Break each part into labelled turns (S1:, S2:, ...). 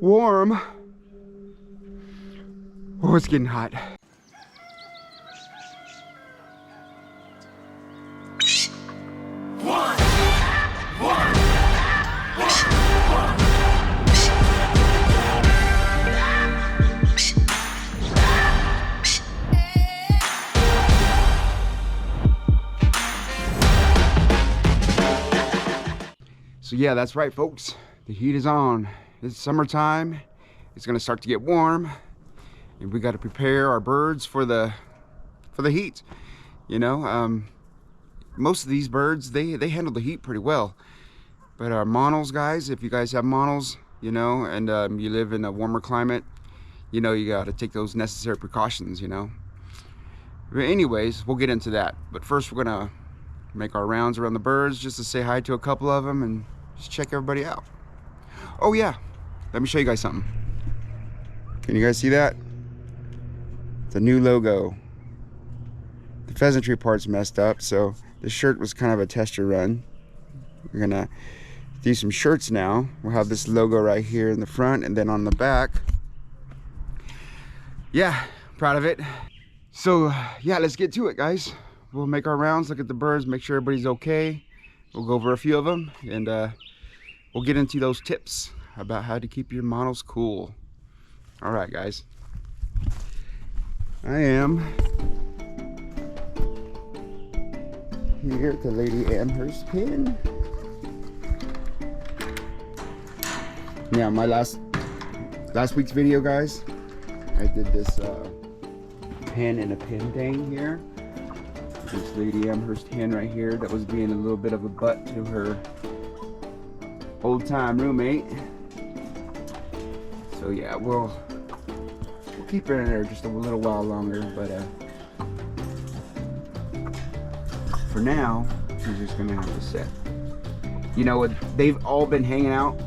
S1: warm. Oh, it's getting hot. So yeah, that's right, folks. The heat is on. It's summertime. It's gonna start to get warm, and we got to prepare our birds for the heat. You know, most of these birds they handle the heat pretty well. But our Monals, guys, if you guys have Monals, you know, and you live in a warmer climate, you know, you got to take those necessary precautions. You know. But anyways, we'll get into that. But first, we're gonna make our rounds around the birds just to say hi to a couple of them and just check everybody out. Oh yeah, let me show you guys something. Can you guys see that? It's a new logo. The Pheasantry part's messed up, so the shirt was kind of a tester run. We're gonna do some shirts now. We'll have this logo right here in the front, and then on the back. Yeah, proud of it. So yeah, let's get to it, guys. We'll make our rounds, look at the birds, make sure everybody's okay. We'll go over a few of them, and we'll get into those tips about how to keep your Monals cool. All right, guys. I am here at the Lady Amherst pen. Yeah, my last week's video, guys, I did this pen and a pin thing here. This Lady Amherst hen right here that was being a little bit of a butt to her old-time roommate. So yeah, we'll keep her in there just a little while longer, but for now, she's just gonna have to sit. You know, they've all been hanging out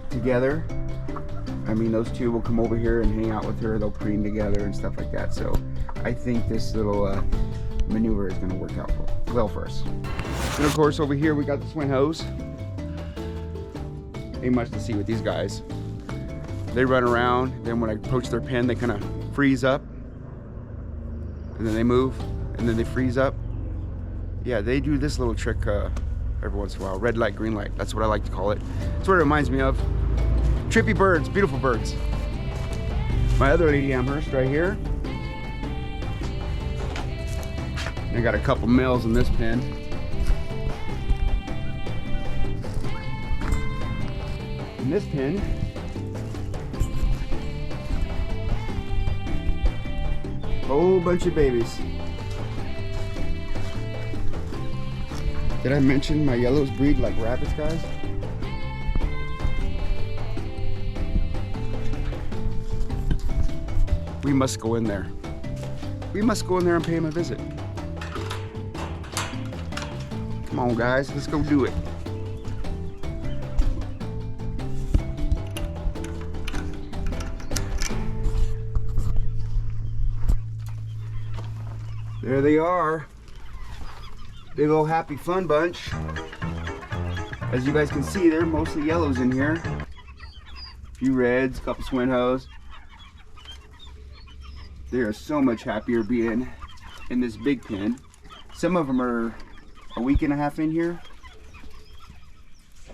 S1: together. I mean, those two will come over here and hang out with her. They'll preen together and stuff like that. So I think this little maneuver is going to work out well for us. And of course, over here we got the swing hose. Ain't much to see with these guys. They run around, then when I approach their pen, they kind of freeze up, and then they move, and then they freeze up. Yeah, they do this little trick every once in a while. Red light, green light. That's what I like to call it. That's what it reminds me of. Trippy birds, beautiful birds. My other Lady Amherst right here. I got a couple males in this pen. In this pen, a whole bunch of babies. Did I mention my yellows breed like rabbits, guys? We must go in there. We must go in there and pay him a visit. Come on, guys, let's go do it. There they are. Big old happy fun bunch. As you guys can see, there are mostly yellows in here. A few reds, a couple swinhoes. They are so much happier being in this big pen. Some of them are a week and a half in here,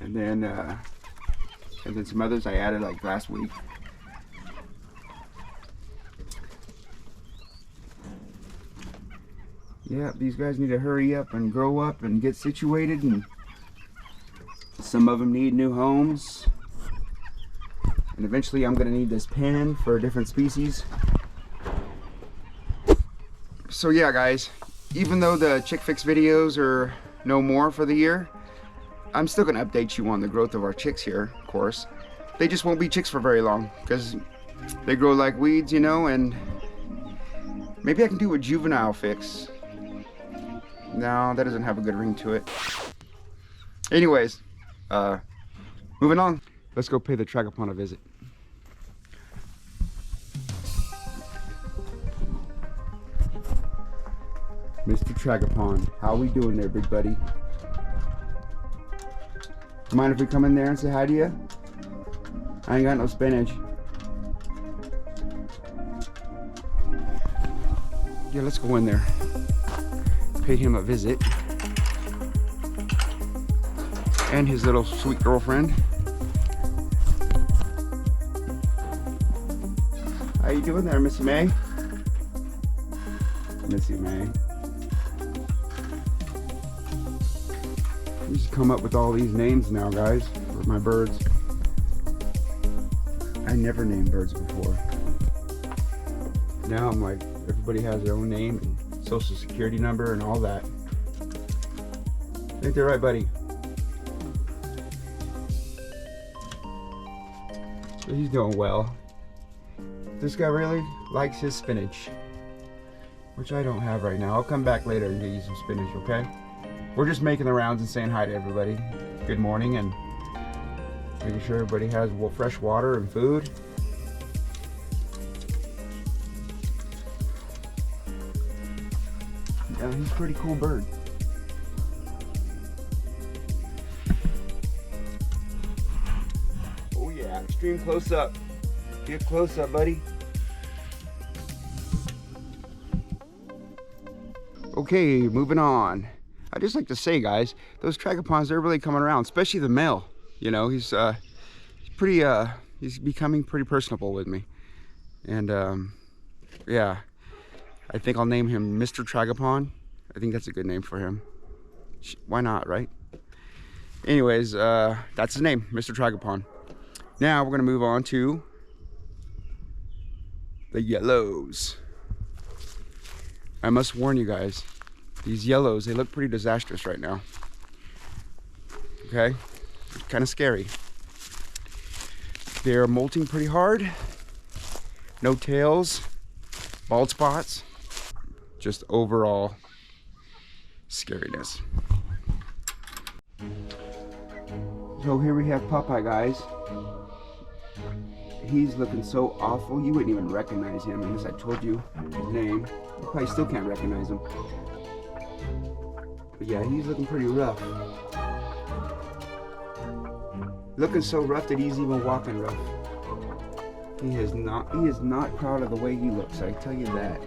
S1: and then some others I added like last week. Yeah, these guys need to hurry up and grow up and get situated, and some of them need new homes, and eventually I'm gonna need this pen for a different species. So yeah, guys, even though the chick fix videos are no more for the year, I'm still gonna update you on the growth of our chicks here, of course. They just won't be chicks for very long because they grow like weeds, you know, and maybe I can do a juvenile fix. No, that doesn't have a good ring to it. Anyways, moving on. Let's go pay the Tragopan a visit. Mr. Tragopan, how we doing there, big buddy? Mind if we come in there and say hi to you? I ain't got no spinach. Yeah, let's go in there. Pay him a visit. And his little sweet girlfriend. How you doing there, Missy May? Missy May. We just come up with all these names now, guys, for my birds. I never named birds before. Now I'm like, everybody has their own name and social security number and all that. Ain't that right, buddy? So he's doing well. This guy really likes his spinach, which I don't have right now. I'll come back later and get you some spinach, okay? We're just making the rounds and saying hi to everybody. Good morning, and making sure everybody has fresh water and food. Yeah, he's a pretty cool bird. Oh yeah, extreme close up. Get close up, buddy. Okay, moving on. I just like to say, guys, those Tragopans, they're really coming around, especially the male. You know, he's becoming pretty personable with me. And yeah, I think I'll name him Mr. Tragopan. I think that's a good name for him. Why not, right? Anyways, that's his name, Mr. Tragopan. Now we're gonna move on to the yellows. I must warn you guys, these yellows, they look pretty disastrous right now. Okay, kind of scary. They're molting pretty hard. No tails, bald spots, just overall scariness. So here we have Popeye, guys. He's looking so awful, you wouldn't even recognize him unless I told you his name. You probably still can't recognize him. But yeah, he's looking pretty rough. Looking so rough that he's even walking rough. He is not proud of the way he looks, I tell you that.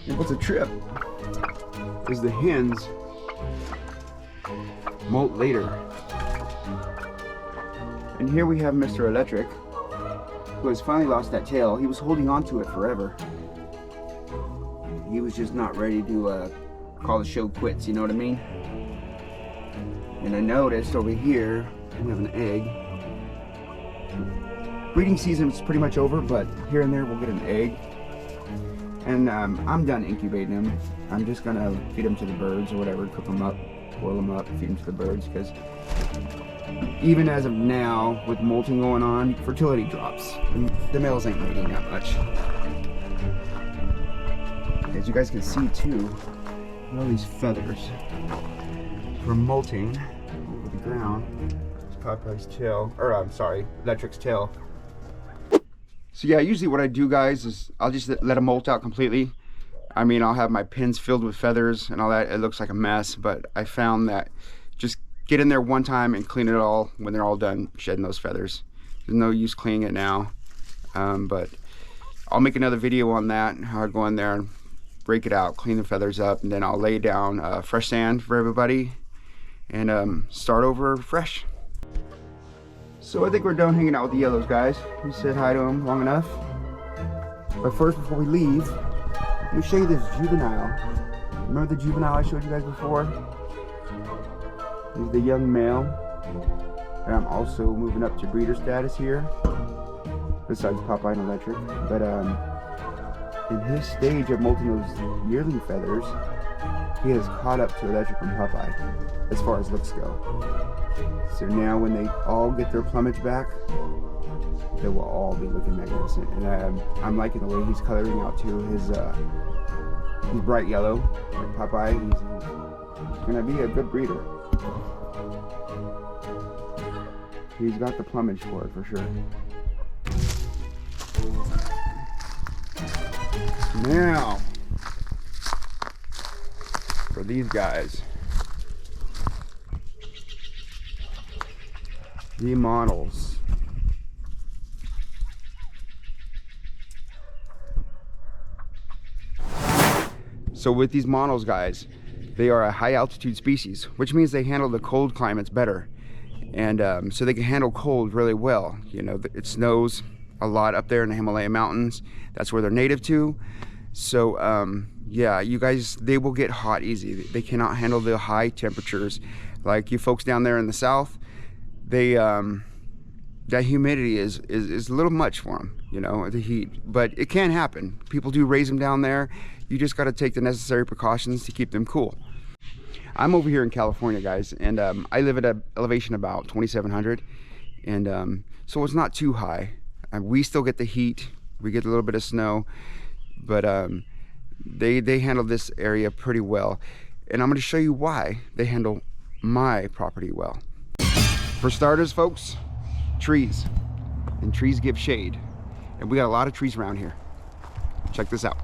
S1: And what's a trip is the hens molt later. And here we have Mr. Electric, who has finally lost that tail. He was holding on to it forever. He was just not ready to call the show quits, you know what I mean? And I noticed over here, we have an egg. Breeding season is pretty much over, but here and there we'll get an egg. And I'm done incubating them. I'm just gonna feed them to the birds or whatever, cook them up, boil them up, feed them to the birds, because even as of now, with molting going on, fertility drops. And the males ain't mating that much. As you guys can see too, all these feathers from molting over the ground. It's Popeye's tail, or I'm sorry, Electric's tail. So yeah, usually what I do, guys, is I'll just let them molt out completely. I mean, I'll have my pins filled with feathers and all that. It looks like a mess, but I found that just get in there one time and clean it all when they're all done shedding those feathers. There's no use cleaning it now, but I'll make another video on that, how I go in there and break it out, clean the feathers up, and then I'll lay down fresh sand for everybody and start over fresh. So I think we're done hanging out with the yellows, guys. We said hi to them long enough. But first, before we leave, let me show you this juvenile. Remember the juvenile I showed you guys before? He's the young male. And I'm also moving up to breeder status here, besides Popeye and Electric. But in his stage of molting those yearling feathers, he has caught up to Electric and Popeye as far as looks go. So now when they all get their plumage back, they will all be looking magnificent. And I'm liking the way he's coloring out too. His bright yellow, like Popeye. He's gonna be a good breeder. He's got the plumage for it, for sure. Now, for these guys. the Monals. So with these Monals, guys, they are a high altitude species, which means they handle the cold climates better. And so they can handle cold really well. You know, it snows a lot up there in the Himalayan mountains. That's where they're native to. So yeah, you guys, they will get hot easy. They cannot handle the high temperatures. Like you folks down there in the south, they that humidity is a little much for them, you know, the heat. But it can happen. People do raise them down there. You just got to take the necessary precautions to keep them cool. I'm over here in California, guys, and I live at an elevation about 2,700, and so it's not too high. We still get the heat. We get a little bit of snow, but they handle this area pretty well. And I'm going to show you why they handle my property well. For starters, folks, trees. And trees give shade. And we got a lot of trees around here. Check this out.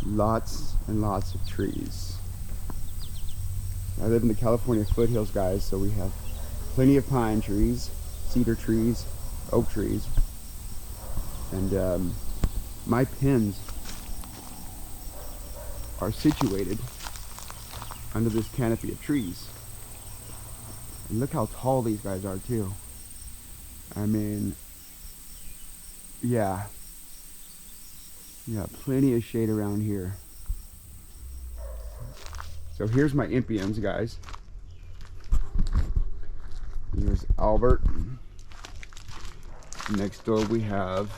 S1: Lots and lots of trees. I live in the California foothills, guys, so we have plenty of pine trees, cedar trees, oak trees, and my pens are situated under this canopy of trees. And look how tall these guys are too. I mean, yeah, plenty of shade around here. So here's my impians, guys. Here's Albert. Next door we have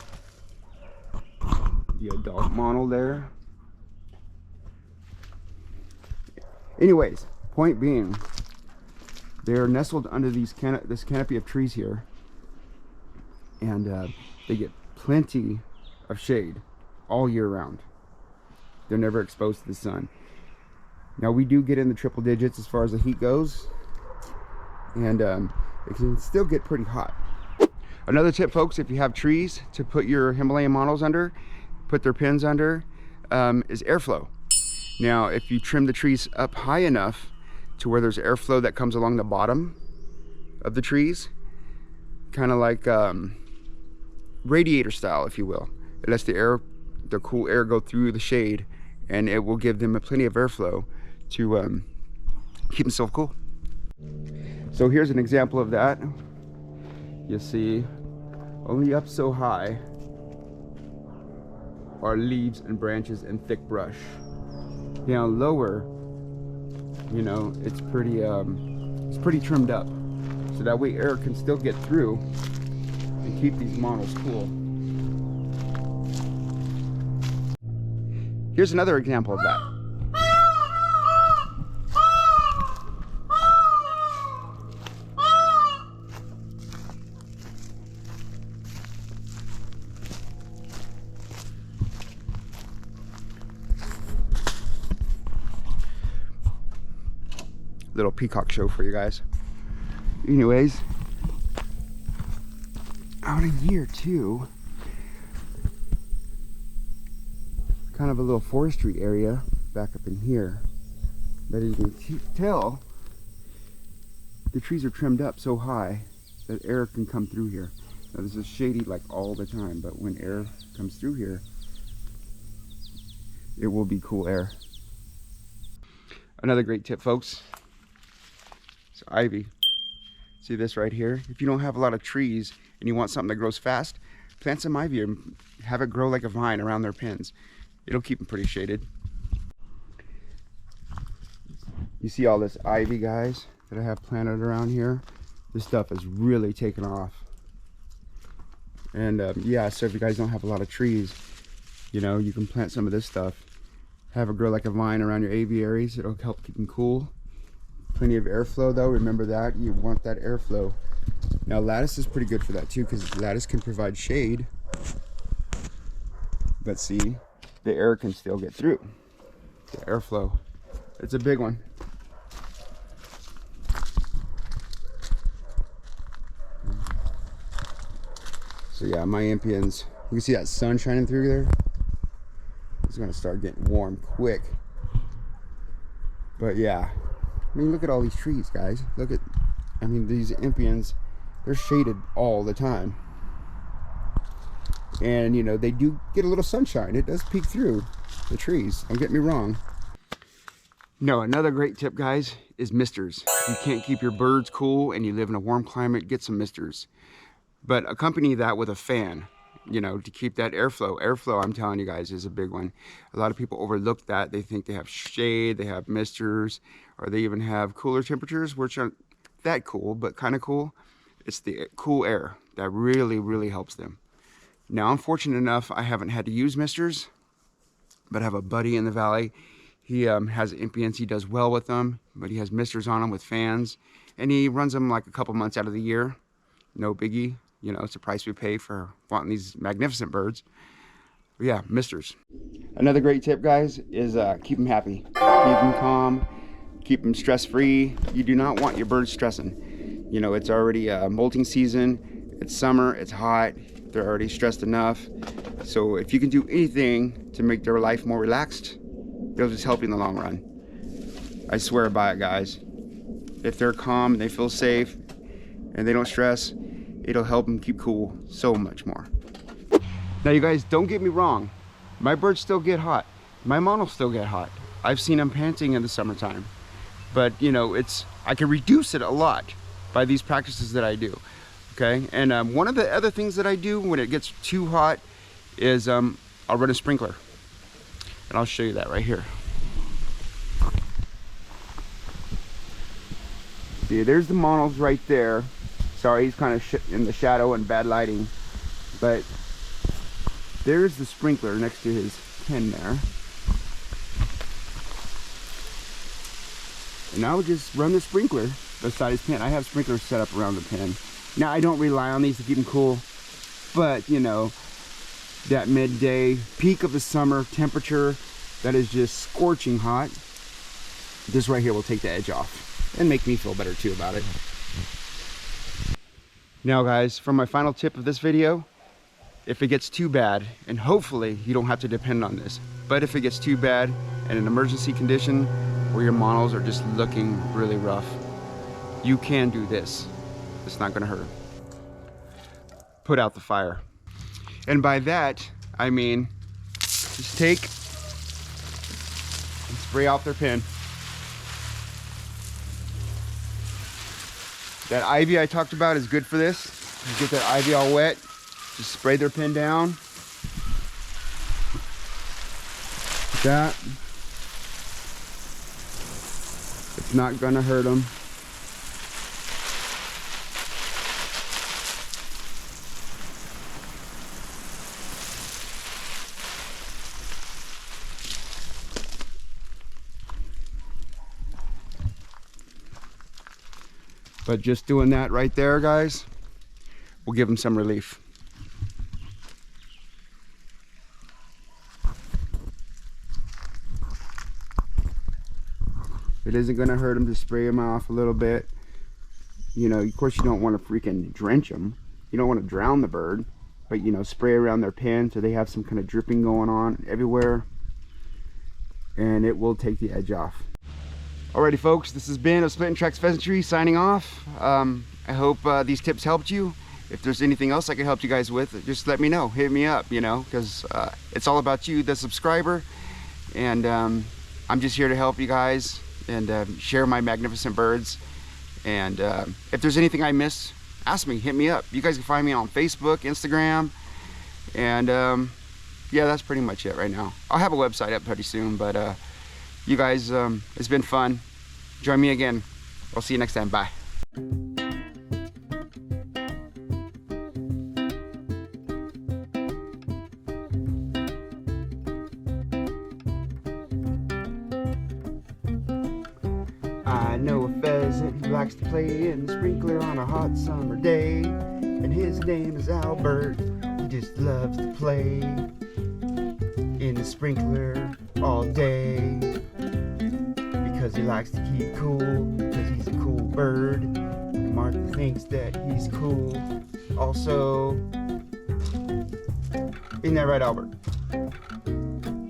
S1: the adult Monal there. Anyways, point being, they're nestled under this canopy of trees here, and they get plenty of shade all year round. They're never exposed to the sun. Now we do get in the triple digits as far as the heat goes, and it can still get pretty hot. Another tip, folks, if you have trees to put your Himalayan Monals under, put their pins under, is airflow. Now if you trim the trees up high enough to where there's airflow that comes along the bottom of the trees, kind of like radiator style, if you will, it lets the cool air go through the shade, and it will give them plenty of airflow to keep themselves cool. So here's an example of that. You see, only up so high are leaves and branches and thick brush. Down lower, you know, it's pretty trimmed up, so that way air can still get through and keep these Monals cool. Here's another example of that. Little peacock show for you guys. Anyways, out in here too, kind of a little forestry area back up in here, but as you can tell, the trees are trimmed up so high that air can come through here. Now this is shady like all the time, but when air comes through here, it will be cool air. Another great tip, folks, is ivy. See this right here? If you don't have a lot of trees and you want something that grows fast, plant some ivy and have it grow like a vine around their pens. It'll keep them pretty shaded. You see all this ivy, guys, that I have planted around here? This stuff is really taken off. And yeah, so if you guys don't have a lot of trees, you know, you can plant some of this stuff, have it grow like a vine around your aviaries. It'll help keep them cool. Plenty of airflow though, remember that, you want that airflow. Now lattice is pretty good for that too, because lattice can provide shade, but see, the air can still get through. The airflow, it's a big one. So yeah, my impians, you can see that sun shining through there. It's gonna start getting warm quick. But yeah, I mean, look at all these trees, guys. Look at, I mean, these Impians, they're shaded all the time. And, you know, they do get a little sunshine. It does peek through the trees. Don't get me wrong. No, another great tip, guys, is misters. If you can't keep your birds cool and you live in a warm climate, get some misters. But accompany that with a fan, you know, to keep that airflow. Airflow, I'm telling you guys, is a big one. A lot of people overlook that. They think they have shade, they have misters, or they even have cooler temperatures, which aren't that cool, but kind of cool. It's the cool air that really, really helps them. Now, I'm fortunate enough, I haven't had to use misters, but I have a buddy in the valley. He has Impians, he does well with them, but he has misters on them with fans, and he runs them like a couple months out of the year. No biggie, you know, it's the price we pay for wanting these magnificent birds. But yeah, misters. Another great tip, guys, is keep them happy. Keep them calm, keep them stress-free. You do not want your birds stressing. You know, it's already molting season, it's summer, it's hot, they're already stressed enough. So if you can do anything to make their life more relaxed, they'll just help you in the long run. I swear by it, guys. If they're calm and they feel safe and they don't stress, it'll help them keep cool so much more. Now, you guys, don't get me wrong. My birds still get hot. My Monals still get hot. I've seen them panting in the summertime. But, you know, I can reduce it a lot by these practices that I do. Okay? And one of the other things that I do when it gets too hot is I'll run a sprinkler. And I'll show you that right here. See, there's the Monals right there. Sorry, he's kind of in the shadow and bad lighting. But there's the sprinkler next to his pen there. And I would just run the sprinkler beside his pen. I have sprinklers set up around the pen. Now, I don't rely on these to keep them cool. But, you know, that midday peak of the summer temperature that is just scorching hot, this right here will take the edge off and make me feel better too about it. Now, guys, for my final tip of this video, if it gets too bad, and hopefully you don't have to depend on this, but if it gets too bad in an emergency condition where your Monals are just looking really rough, you can do this. It's not gonna hurt. Put out the fire. And by that, I mean, just take and spray off their pen. That ivy I talked about is good for this. You get that ivy all wet, just spray their pen down. Like that. It's not gonna hurt them. But just doing that right there, guys, will give them some relief. It isn't gonna hurt them to spray them off a little bit. You know, of course you don't want to freaking drench them. You don't want to drown the bird, but you know, spray around their pen so they have some kind of dripping going on everywhere, and it will take the edge off. Alrighty, folks, this has been a SplittinTracks Pheasantry signing off. I hope these tips helped you. If there's anything else I can help you guys with, just let me know. Hit me up, you know, because it's all about you, the subscriber. And I'm just here to help you guys and share my magnificent birds. And if there's anything I missed, ask me, hit me up. You guys can find me on Facebook, Instagram, and yeah, that's pretty much it right now. I'll have a website up pretty soon, but you guys, it's been fun. Join me again. I'll see you next time. Bye. I know a pheasant who likes to play in the sprinkler on a hot summer day, and his name is Albert. He just loves to play in the sprinkler all day because he likes to keep cool, because he's a cool bird. Martha thinks that he's cool also. Isn't that right, Albert?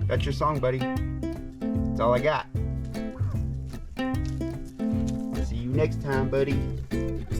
S1: That's your song, buddy. That's all I got. next time, buddy.